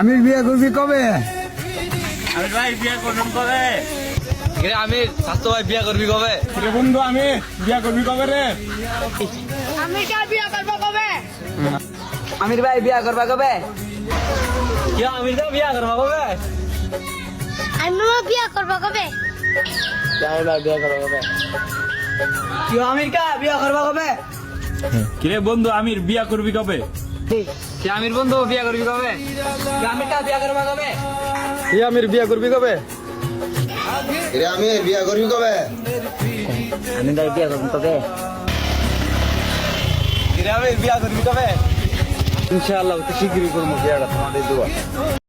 আমির বিয়ে করবি কবে? আমির ভাই বিয়ে করবেন কবে? আমির স্বাস্থ্য ভাই বিয়ে করবি কবে? রে বন্ধু আমি বিয়ে করবি কবে রে? আমিরকে বিয়ে করবো কবে? আমির ভাই বিয়ে করবা কবে? কি আমির দা বিয়ে করবা কবে? আমিও বিয়ে করবো কবে? আমির ভাই বিয়ে করবা কবে? কি আমির কা বিয়ে করবা কবে? কিরে বন্ধু আমির বিয়ে করবি কবে? কি আমির বন্ধু বিয়ে করবি কবে? কি আমির কা বিয়ে করবা কবে? কি আমির বিয়ে করবি কবে? আমির বিয়ে করবি কবে? আমির ভাই বিয়ে করবি কবে? কি আমির বিয়ে করবি কবে? ইনশাআল্লাহ তো শিগগিরই করবো বিয়েটা, তোমাদের দোয়া।